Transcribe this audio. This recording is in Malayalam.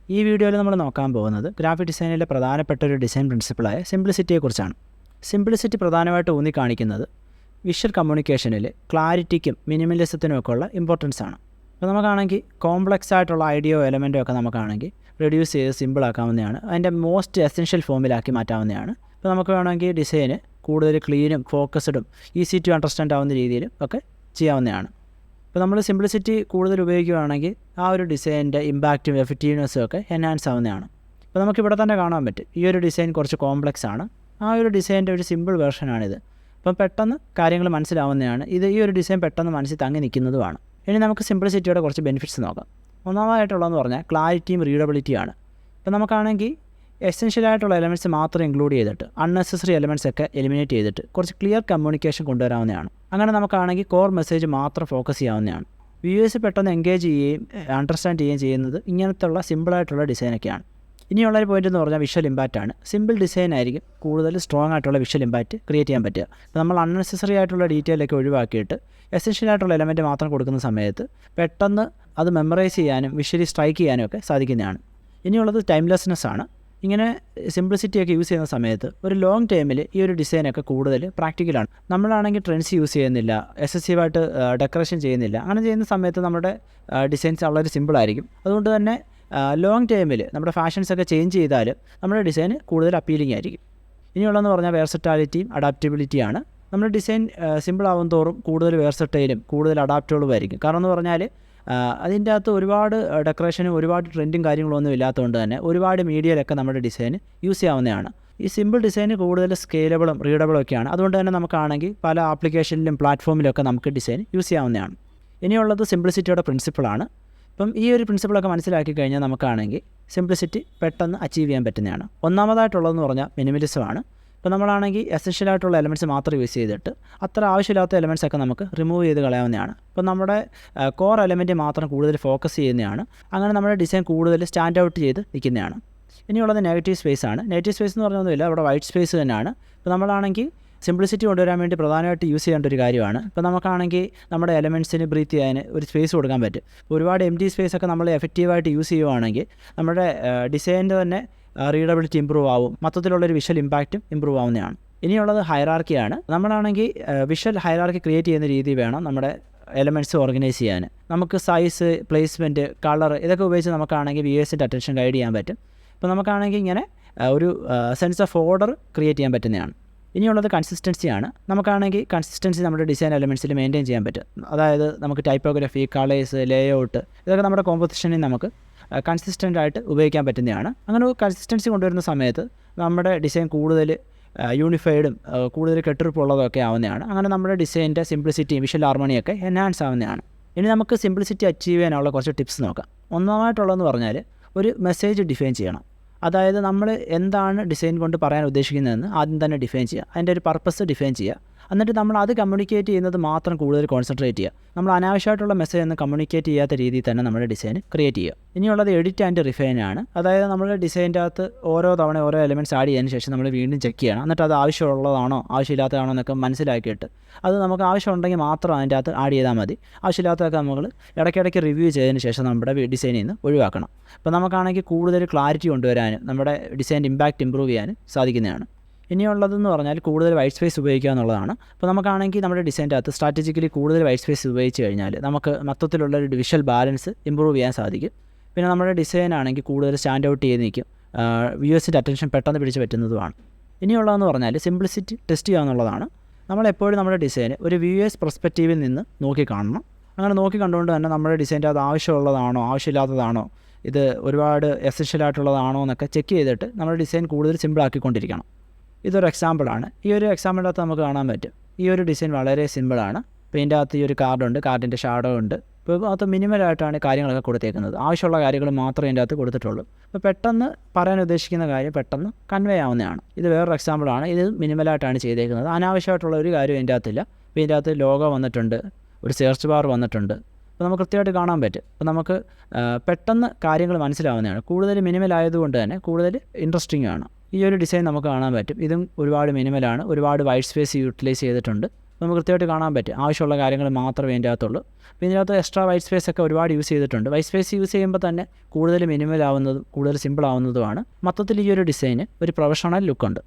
ഈ വീഡിയോയിൽ നമ്മൾ നോക്കാൻ പോകുന്നത് ഗ്രാഫിക് ഡിസൈനിലെ പ്രധാനപ്പെട്ട ഒരു ഡിസൈൻ പ്രിൻസിപ്പിളായ സിംപ്ലിസിറ്റിയെക്കുറിച്ചാണ്. സിംപ്ലിസിറ്റി പ്രധാനമായിട്ട് ഊന്നി കാണിക്കുന്നത് വിഷ്വൽ കമ്മ്യൂണിക്കേഷനിൽ ക്ലാരിറ്റിക്കും മിനിമലിസത്തിനും ഒക്കെ ഉള്ള ഇമ്പോർട്ടൻസ് ആണ്. അപ്പോൾ നമുക്കാണെങ്കിൽ കോംപ്ലക്സ് ആയിട്ടുള്ള ഐഡിയോ എലമെൻറ്റോ ഒക്കെ നമുക്കാണെങ്കിൽ റെഡ്യൂസ് ചെയ്ത് സിമ്പിൾ ആക്കാവുന്നതാണ്. അതിൻ്റെ മോസ്റ്റ് എസെൻഷ്യൽ ഫോമിലാക്കി മാറ്റാവുന്നതാണ്. അപ്പോൾ നമുക്ക് വേണമെങ്കിൽ ഡിസൈന് കൂടുതൽ ക്ലീനും ഫോക്കസ്ഡും ഈസി ടു അണ്ടർസ്റ്റാൻഡ് ആവുന്ന രീതിയിലും ഒക്കെ ചെയ്യാവുന്നതാണ്. ഇപ്പോൾ നമ്മൾ സിംപ്ലിസിറ്റി കൂടുതൽ ഉപയോഗിക്കുകയാണെങ്കിൽ ആ ഒരു ഡിസൈനിൻ്റെ ഇമ്പാക്റ്റും എഫക്റ്റീവ്നെസ്സും ഒക്കെ എൻഹാൻസ് ആവുന്നതാണ്. അപ്പോൾ നമുക്കിവിടെ തന്നെ കാണാൻ പറ്റും ഈ ഒരു ഡിസൈൻ കുറച്ച് കോംപ്ലക്സ് ആണ്. ആ ഒരു ഡിസൈൻ്റെ ഒരു സിമ്പിൾ വേർഷനാണിത്. അപ്പം പെട്ടെന്ന് കാര്യങ്ങൾ മനസ്സിലാവുന്നതാണ്. ഈ ഒരു ഡിസൈൻ പെട്ടെന്ന് മനസ്സിൽ തങ്ങി നിൽക്കുന്നതുമാണ്. ഇനി നമുക്ക് സിംപ്ലിസിറ്റിയുടെ കുറച്ച് ബെനിഫിറ്റ്സ് നോക്കാം. ഒന്നാമതായിട്ടുള്ളതെന്ന് പറഞ്ഞാൽ ക്ലാരിറ്റിയും റീഡബിലിറ്റിയാണ്. ഇപ്പോൾ നമുക്കാണെങ്കിൽ എസെൻഷ്യൽ ആയിട്ടുള്ള എലമെൻറ്റ്സ് മാത്രം ഇൻക്ലൂഡ് ചെയ്തിട്ട് അൺനെസസറി എലമെൻറ്റ്സ് ഒക്കെ എലിമിനേറ്റ് ചെയ്തിട്ട് കുറച്ച് ക്ലിയർ കമ്മ്യൂണിക്കേഷൻ കൊണ്ടുവരാവുന്നതാണ്. അങ്ങനെ നമുക്കാണെങ്കിൽ കോർ മെസ്സേജ് മാത്രം ഫോക്കസ് ചെയ്യാവുന്നതാണ്. വ്യൂവേഴ്സ് പെട്ടെന്ന് എൻഗേജ് ചെയ്യുകയും അണ്ടർസ്റ്റാൻഡ് ചെയ്യുകയും ചെയ്യുന്നത് ഇങ്ങനത്തുള്ള സിമ്പിളായിട്ടുള്ള ഡിസൈനൊക്കെയാണ്. ഇനിയുള്ളൊരു പോയിൻ്റ് എന്ന് പറഞ്ഞാൽ വിഷ്വൽ ഇമ്പാക്റ്റ് ആണ്. സിമ്പിൾ ഡിസൈൻ ആയിരിക്കും കൂടുതൽ സ്ട്രോങ് ആയിട്ടുള്ള വിഷ്വൽ ഇമ്പാക്റ്റ് ക്രിയേറ്റ് ചെയ്യാൻ പറ്റുക. അപ്പോൾ നമ്മൾ അൺനെസസറി ആയിട്ടുള്ള ഡീറ്റെയിലൊക്കെ ഒഴിവാക്കിയിട്ട് എസെൻഷ്യൽ ആയിട്ടുള്ള എലമെൻറ്റ് മാത്രം കൊടുക്കുന്ന സമയത്ത് പെട്ടെന്ന് അത് മെമ്മറൈസ് ചെയ്യാനും വിഷ്വലി സ്ട്രൈക്ക് ചെയ്യാനും ഒക്കെ സാധിക്കുന്നതാണ്. ഇനിയുള്ളത് ടൈംലെസ്നെസ് ആണ്. ഇങ്ങനെ സിംപ്ലിസിറ്റിയൊക്കെ യൂസ് ചെയ്യുന്ന സമയത്ത് ഒരു ലോങ് ടൈമിൽ ഈ ഒരു ഡിസൈനൊക്കെ കൂടുതൽ പ്രാക്ടിക്കലാണ്. നമ്മളാണെങ്കിൽ ട്രെൻഡ്സ് യൂസ് ചെയ്യുന്നില്ല, എക്സസീവായിട്ട് ഡെക്കറേഷൻ ചെയ്യുന്നില്ല. അങ്ങനെ ചെയ്യുന്ന സമയത്ത് നമ്മുടെ ഡിസൈൻസ് വളരെ സിമ്പിളായിരിക്കും. അതുകൊണ്ട് തന്നെ ലോങ് ടൈമിൽ നമ്മുടെ ഫാഷൻസൊക്കെ ചേഞ്ച് ചെയ്താലും നമ്മുടെ ഡിസൈൻ കൂടുതൽ അപ്പീലിംഗ് ആയിരിക്കും. ഇനിയുള്ളതെന്ന് പറഞ്ഞാൽ വേഴ്സറ്റാലിറ്റിയും അഡാപ്റ്റബിലിറ്റിയാണ്. നമ്മുടെ ഡിസൈൻ സിമ്പിൾ ആവും തോറും കൂടുതൽ വേഴ്സറ്റൈലും കൂടുതൽ അഡാപ്റ്റബിളും ആയിരിക്കും. കാരണം എന്ന് പറഞ്ഞാൽ അതിൻ്റെ അകത്ത് ഒരുപാട് ഡെക്കറേഷനും ഒരുപാട് ട്രെൻഡും കാര്യങ്ങളൊന്നും ഇല്ലാത്തതുകൊണ്ട് തന്നെ ഒരുപാട് മീഡിയയിലൊക്കെ നമ്മുടെ ഡിസൈൻ യൂസ് ചെയ്യാവുന്നതാണ്. ഈ സിമ്പിൾ ഡിസൈൻ കൂടുതൽ സ്കെയിലബിളും റീഡബിളും ഒക്കെയാണ്. അതുകൊണ്ട് തന്നെ നമുക്കാണെങ്കിൽ പല ആപ്ലിക്കേഷനിലും പ്ലാറ്റ്ഫോമിലൊക്കെ നമുക്ക് ഡിസൈൻ യൂസ് ചെയ്യാവുന്നതാണ്. ഇനിയുള്ളത് സിംപ്ലിസിറ്റിയുടെ പ്രിൻസിപ്പിളാണ്. ഇപ്പം ഈ ഒരു പ്രിൻസിപ്പിളൊക്കെ മനസ്സിലാക്കി കഴിഞ്ഞാൽ നമുക്കാണെങ്കിൽ സിംപ്ലിസിറ്റി പെട്ടെന്ന് അച്ചീവ് ചെയ്യാൻ പറ്റുന്നതാണ്. ഒന്നാമതായിട്ടുള്ളതെന്ന് പറഞ്ഞാൽ മിനിമലിസമാണ്. ഇപ്പോൾ നമ്മളാണെങ്കിൽ എസെൻഷ്യൽ ആയിട്ടുള്ള എലമെൻറ്റ്സ് മാത്രം യൂസ് ചെയ്തിട്ട് അത്ര ആവശ്യമില്ലാത്ത എലമെൻറ്റ്സ് ഒക്കെ നമുക്ക് റിമൂവ് ചെയ്ത് കളയാവുന്നതാണ്. ഇപ്പോൾ നമ്മുടെ കോർ എലമെൻറ്റ് മാത്രം കൂടുതൽ ഫോക്കസ് ചെയ്യുന്നതാണ്. അങ്ങനെ നമ്മുടെ ഡിസൈൻ കൂടുതൽ സ്റ്റാൻഡ് ഔട്ട് ചെയ്ത് നിൽക്കുന്നതാണ്. ഇനിയുള്ളത് നെഗറ്റീവ് സ്പേസ് ആണ്. നെഗറ്റീവ് സ്പേസ് എന്ന് പറഞ്ഞൊന്നുമില്ല, ഇവിടെ വൈറ്റ് സ്പേസ് തന്നെയാണ്. ഇപ്പോൾ നമ്മളാണെങ്കിൽ സിംപ്ലിസിറ്റി കൊണ്ടുവരാൻ വേണ്ടി പ്രധാനമായിട്ട് യൂസ് ചെയ്യേണ്ട ഒരു കാര്യമാണ്. ഇപ്പോൾ നമുക്കാണെങ്കിൽ നമ്മുടെ എലമെൻറ്റ്സിന് ബ്രീത്ത് ചെയ്യാൻ ഒരു സ്പേസ് കൊടുക്കാൻ പറ്റും. ഒരുപാട് എം ടി സ്പേസ് ഒക്കെ നമ്മൾ എഫക്റ്റീവായിട്ട് യൂസ് ചെയ്യുവാണെങ്കിൽ നമ്മുടെ ഡിസൈനിൻ്റെ തന്നെ റീഡബിലിറ്റി ഇമ്പ്രൂവ് ആവും. മൊത്തത്തിലുള്ളൊരു വിഷ്വൽ ഇമ്പാക്റ്റും ഇമ്പ്രൂവ് ആവുന്നതാണ്. ഇനിയുള്ളത് ഹൈറാർക്കിയാണ്. നമ്മളാണെങ്കിൽ വിഷ്വൽ ഹൈറാർക്കി ക്രിയേറ്റ് ചെയ്യുന്ന രീതി വേണം നമ്മുടെ എലമെൻറ്റ്സ് ഓർഗനൈസ് ചെയ്യാൻ. നമുക്ക് സൈസ്, പ്ലേസ്മെൻറ്റ്, കളർ ഇതൊക്കെ ഉപയോഗിച്ച് നമുക്കാണെങ്കിൽ വ്യൂവേഴ്സിൻ്റെ അറ്റൻഷൻ ഗൈഡ് ചെയ്യാൻ പറ്റും. ഇപ്പോൾ നമുക്കാണെങ്കിൽ ഇങ്ങനെ ഒരു സെൻസ് ഓഫ് ഓർഡർ ക്രിയേറ്റ് ചെയ്യാൻ പറ്റുന്നതാണ്. ഇനിയുള്ളത് കൺസിസ്റ്റൻസിയാണ്. നമുക്കാണെങ്കിൽ കൺസിസ്റ്റൻസി നമ്മുടെ ഡിസൈൻ എലമെൻറ്റ്സിൽ മെയിൻറ്റെയിൻ ചെയ്യാൻ പറ്റും. അതായത് നമുക്ക് ടൈപ്പോഗ്രഫി, കളേഴ്സ്, ലേഔട്ട് ഇതൊക്കെ നമ്മുടെ കോമ്പോസിഷനിൽ നമുക്ക് കൺസിസ്റ്റൻ്റ് ആയിട്ട് ഉപയോഗിക്കാൻ പറ്റുന്നതാണ്. അങ്ങനെ കൺസിസ്റ്റൻസി കൊണ്ടുവരുന്ന സമയത്ത് നമ്മുടെ ഡിസൈൻ കൂടുതൽ യൂണിഫൈഡും കൂടുതൽ കെട്ടുറപ്പുള്ളതൊക്കെ ആവുന്നതാണ്. അങ്ങനെ നമ്മുടെ ഡിസൈനിൻ്റെ സിംപ്ലിസിറ്റിയും വിഷ്വൽ ഹാർമണിയൊക്കെ എൻഹാൻസ് ആവുന്നതാണ്. ഇനി നമുക്ക് സിംപ്ലിസിറ്റി അച്ചീവ് ചെയ്യാനുള്ള കുറച്ച് ടിപ്സ് നോക്കാം. ഒന്നാമതായിട്ടുള്ളതെന്ന് പറഞ്ഞാൽ ഒരു മെസ്സേജ് ഡിഫൈൻ ചെയ്യണം. അതായത് നമ്മൾ എന്താണ് ഡിസൈൻ കൊണ്ട് പറയാൻ ഉദ്ദേശിക്കുന്നതെന്ന് ആദ്യം തന്നെ ഡിഫൈൻ ചെയ്യുക. അതിൻ്റെ ഒരു പർപ്പസ് ഡിഫൈൻ ചെയ്യുക. എന്നിട്ട് നമ്മൾ അത് കമ്മ്യൂണിക്കേറ്റ് ചെയ്യുന്നത് മാത്രം കൂടുതൽ കോൺസെൻട്രേറ്റ് ചെയ്യുക. നമ്മൾ അനാവശ്യമായിട്ടുള്ള മെസ്സേജ് ഒന്നും കമ്മ്യൂണിക്കേറ്റ് ചെയ്യാത്ത രീതിയിൽ തന്നെ നമ്മുടെ ഡിസൈൻ ക്രിയേറ്റ് ചെയ്യുക. ഇനിയുള്ളത് എഡിറ്റ് ആൻഡ് റിഫൈൻ ആണ്. അതായത് നമ്മുടെ ഡിസൈൻ്റെ അകത്ത് ഓരോ തവണ ഓരോ എലമെൻറ്റ്സ് ആഡ് ചെയ്തതിന് ശേഷം നമ്മൾ വീണ്ടും ചെക്ക് ചെയ്യണം. എന്നിട്ട് അത് ആവശ്യമുള്ളതാണോ ആവശ്യമില്ലാത്തതാണോ എന്നൊക്കെ മനസ്സിലാക്കിയിട്ട് അത് നമുക്ക് ആവശ്യമുണ്ടെങ്കിൽ മാത്രം അതിൻ്റെ അകത്ത് ആഡ് ചെയ്താൽ മതി. ആവശ്യമില്ലാത്തതൊക്കെ നമ്മൾ ഇടയ്ക്കിടയ്ക്ക് റിവ്യൂ ചെയ്തതിന് ശേഷം നമ്മുടെ ഡിസൈനിൽ നിന്ന് ഒഴിവാക്കണം. അപ്പോൾ നമുക്കാണെങ്കിൽ കൂടുതൽ ക്ലാരിറ്റി കൊണ്ടുവരാനും നമ്മുടെ ഡിസൈൻ്റെ ഇമ്പാക്റ്റ് ഇമ്പ്രൂവ് ചെയ്യാനും സാധിക്കുന്നതാണ്. ഇനിയുള്ളതെന്ന് പറഞ്ഞാൽ കൂടുതൽ വൈറ്റ് സ്പേസ് ഉപയോഗിക്കുക എന്നുള്ളതാണ്. അപ്പോൾ നമുക്കാണെങ്കിൽ നമ്മുടെ ഡിസൈൻ്റെ അകത്ത് സ്ട്രാറ്റജിക്കലി കൂടുതൽ വൈറ്റ് സ്പേസ് ഉപയോഗിച്ച് കഴിഞ്ഞാൽ നമുക്ക് മൊത്തത്തിലുള്ള ഒരു വിഷ്വൽ ബാലൻസ് ഇമ്പ്രൂവ് ചെയ്യാൻ സാധിക്കും. പിന്നെ നമ്മുടെ ഡിസൈൻ ആണെങ്കിൽ കൂടുതൽ സ്റ്റാൻഡ് ഔട്ട് ചെയ്ത് നിൽക്കും. വ്യൂവേഴ്സിൻ്റെ അറ്റൻഷൻ പെട്ടെന്ന് പിടിച്ച് പറ്റുന്നതുമാണ്. ഇനിയുള്ളതെന്ന് പറഞ്ഞാൽ സിംപ്ലിസിറ്റി ടെസ്റ്റ് ചെയ്യുക എന്നുള്ളതാണ്. നമ്മളെപ്പോഴും നമ്മുടെ ഡിസൈൻ ഒരു വ്യൂവേഴ്സ് പെർസ്പെക്റ്റീവിൽ നിന്ന് നോക്കി കാണണം. അങ്ങനെ നോക്കി കണ്ടുകൊണ്ട് തന്നെ നമ്മുടെ ഡിസൈൻ്റെ അത് ആവശ്യമുള്ളതാണോ ആവശ്യമില്ലാത്തതാണോ ഇത് ഒരുപാട് എസെൻഷ്യൽ ആയിട്ടുള്ളതാണോ എന്നൊക്കെ ചെക്ക് ചെയ്തിട്ട് നമ്മുടെ ഡിസൈൻ കൂടുതൽ സിമ്പിളാക്കിക്കൊണ്ടിരിക്കണം. ഇതൊരു എക്സാമ്പിളാണ്. ഈ ഒരു എക്സാമ്പിളിൻ്റെ അകത്ത് നമുക്ക് കാണാൻ പറ്റും ഈ ഒരു ഡിസൈൻ വളരെ സിമ്പിളാണ്. അപ്പോൾ ഇതിൻ്റെ അകത്ത് ഈ ഒരു കാർഡുണ്ട്, കാർഡിൻ്റെ ഷാഡോ ഉണ്ട്. ഇപ്പോൾ അത് മിനിമലായിട്ടാണ് കാര്യങ്ങളൊക്കെ കൊടുത്തേക്കുന്നത്. ആവശ്യമുള്ള കാര്യങ്ങൾ മാത്രമേ ഇതിൻ്റെ അകത്ത് കൊടുത്തിട്ടുള്ളൂ. അപ്പോൾ പെട്ടെന്ന് പറയാൻ ഉദ്ദേശിക്കുന്ന കാര്യം പെട്ടെന്ന് കൺവേ ആവുന്നതാണ്. ഇത് വേറൊരു എക്സാമ്പിളാണ്. ഇത് മിനിമലായിട്ടാണ് ചെയ്തേക്കുന്നത്. അനാവശ്യമായിട്ടുള്ള ഒരു കാര്യം ഇതിൻ്റെ അകത്തില്ല. അപ്പോൾ ഇതിൻ്റെ അകത്ത് ലോഗോ വന്നിട്ടുണ്ട്, ഒരു സെർച്ച് ബാർ വന്നിട്ടുണ്ട്. അപ്പോൾ നമുക്ക് കൃത്യമായിട്ട് കാണാൻ പറ്റും. അപ്പോൾ നമുക്ക് പെട്ടെന്ന് കാര്യങ്ങൾ മനസ്സിലാവുന്നതാണ്. കൂടുതൽ മിനിമലായതുകൊണ്ട് തന്നെ കൂടുതൽ ഇൻട്രസ്റ്റിംഗ് ആണ്. ഈ ഒരു ഡിസൈൻ നമുക്ക് കാണാൻ പറ്റും. ഇതും ഒരുപാട് മിനിമലാണ്. ഒരുപാട് വൈറ്റ് സ്പേസ് യൂട്ടിലൈസ് ചെയ്തിട്ടുണ്ട്. നമുക്ക് കൃത്യമായിട്ട് കാണാൻ പറ്റും. ആവശ്യമുള്ള കാര്യങ്ങൾ മാത്രമേ ഇതിൻ്റെ അകത്തുള്ളൂ. അപ്പോൾ ഇതിനകത്ത് എക്സ്ട്രാ വൈറ്റ് സ്പേസ് ഒക്കെ ഒരുപാട് യൂസ് ചെയ്തിട്ടുണ്ട്. വൈറ്റ് സ്പേസ് യൂസ് ചെയ്യുമ്പോൾ തന്നെ കൂടുതൽ മിനിമൽ ആവുന്നതും കൂടുതൽ സിമ്പിൾ ആവുന്നതുമാണ്. മൊത്തത്തിൽ ഈ ഒരു ഡിസൈന് ഒരു പ്രൊഫഷണൽ ലുക്കുണ്ട്.